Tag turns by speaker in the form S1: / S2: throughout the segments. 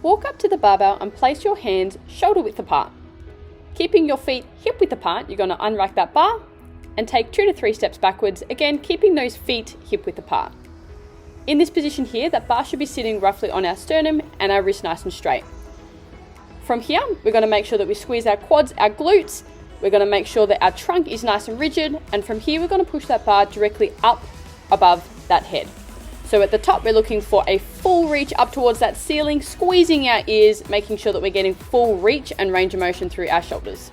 S1: walk up to the barbell and place your hands shoulder width apart. Keeping your feet hip width apart, you're going to unrack that bar and take 2 to 3 steps backwards, again keeping those feet hip width apart. In this position here, that bar should be sitting roughly on our sternum and our wrist nice and straight. From here, we're going to make sure that we squeeze our quads, our glutes. We're going to make sure that our trunk is nice and rigid, and from here we're going to push that bar directly up above that head. So at the top, we're looking for a full reach up towards that ceiling, squeezing our ears, making sure that we're getting full reach and range of motion through our shoulders.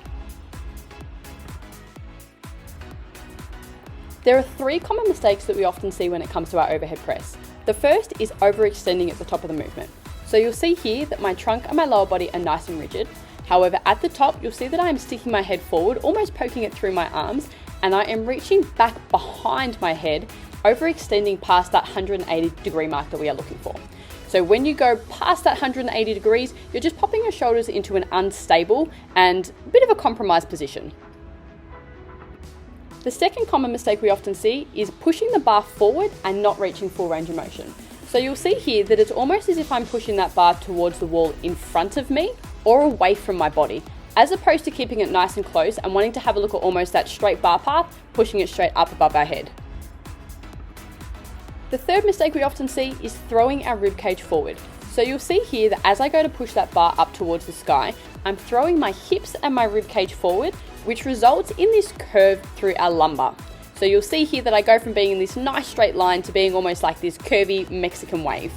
S1: There are 3 common mistakes that we often see when it comes to our overhead press. The first is overextending at the top of the movement. So you'll see here that my trunk and my lower body are nice and rigid. However, at the top, you'll see that I am sticking my head forward, almost poking it through my arms, and I am reaching back behind my head, overextending past that 180 degree mark that we are looking for. So when you go past that 180 degrees, you're just popping your shoulders into an unstable and a bit of a compromised position. The second common mistake we often see is pushing the bar forward and not reaching full range of motion. So you'll see here that it's almost as if I'm pushing that bar towards the wall in front of me or away from my body, as opposed to keeping it nice and close and wanting to have a look at almost that straight bar path, pushing it straight up above our head. The third mistake we often see is throwing our rib cage forward. So you'll see here that as I go to push that bar up towards the sky, I'm throwing my hips and my rib cage forward, which results in this curve through our lumbar. So you'll see here that I go from being in this nice straight line to being almost like this curvy Mexican wave.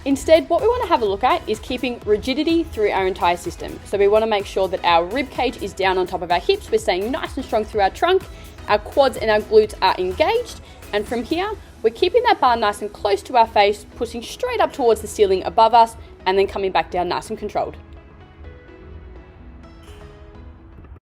S1: Instead, what we want to have a look at is keeping rigidity through our entire system. So we want to make sure that our rib cage is down on top of our hips. We're staying nice and strong through our trunk. Our quads and our glutes are engaged. And from here, we're keeping that bar nice and close to our face, pushing straight up towards the ceiling above us, and then coming back down nice and controlled.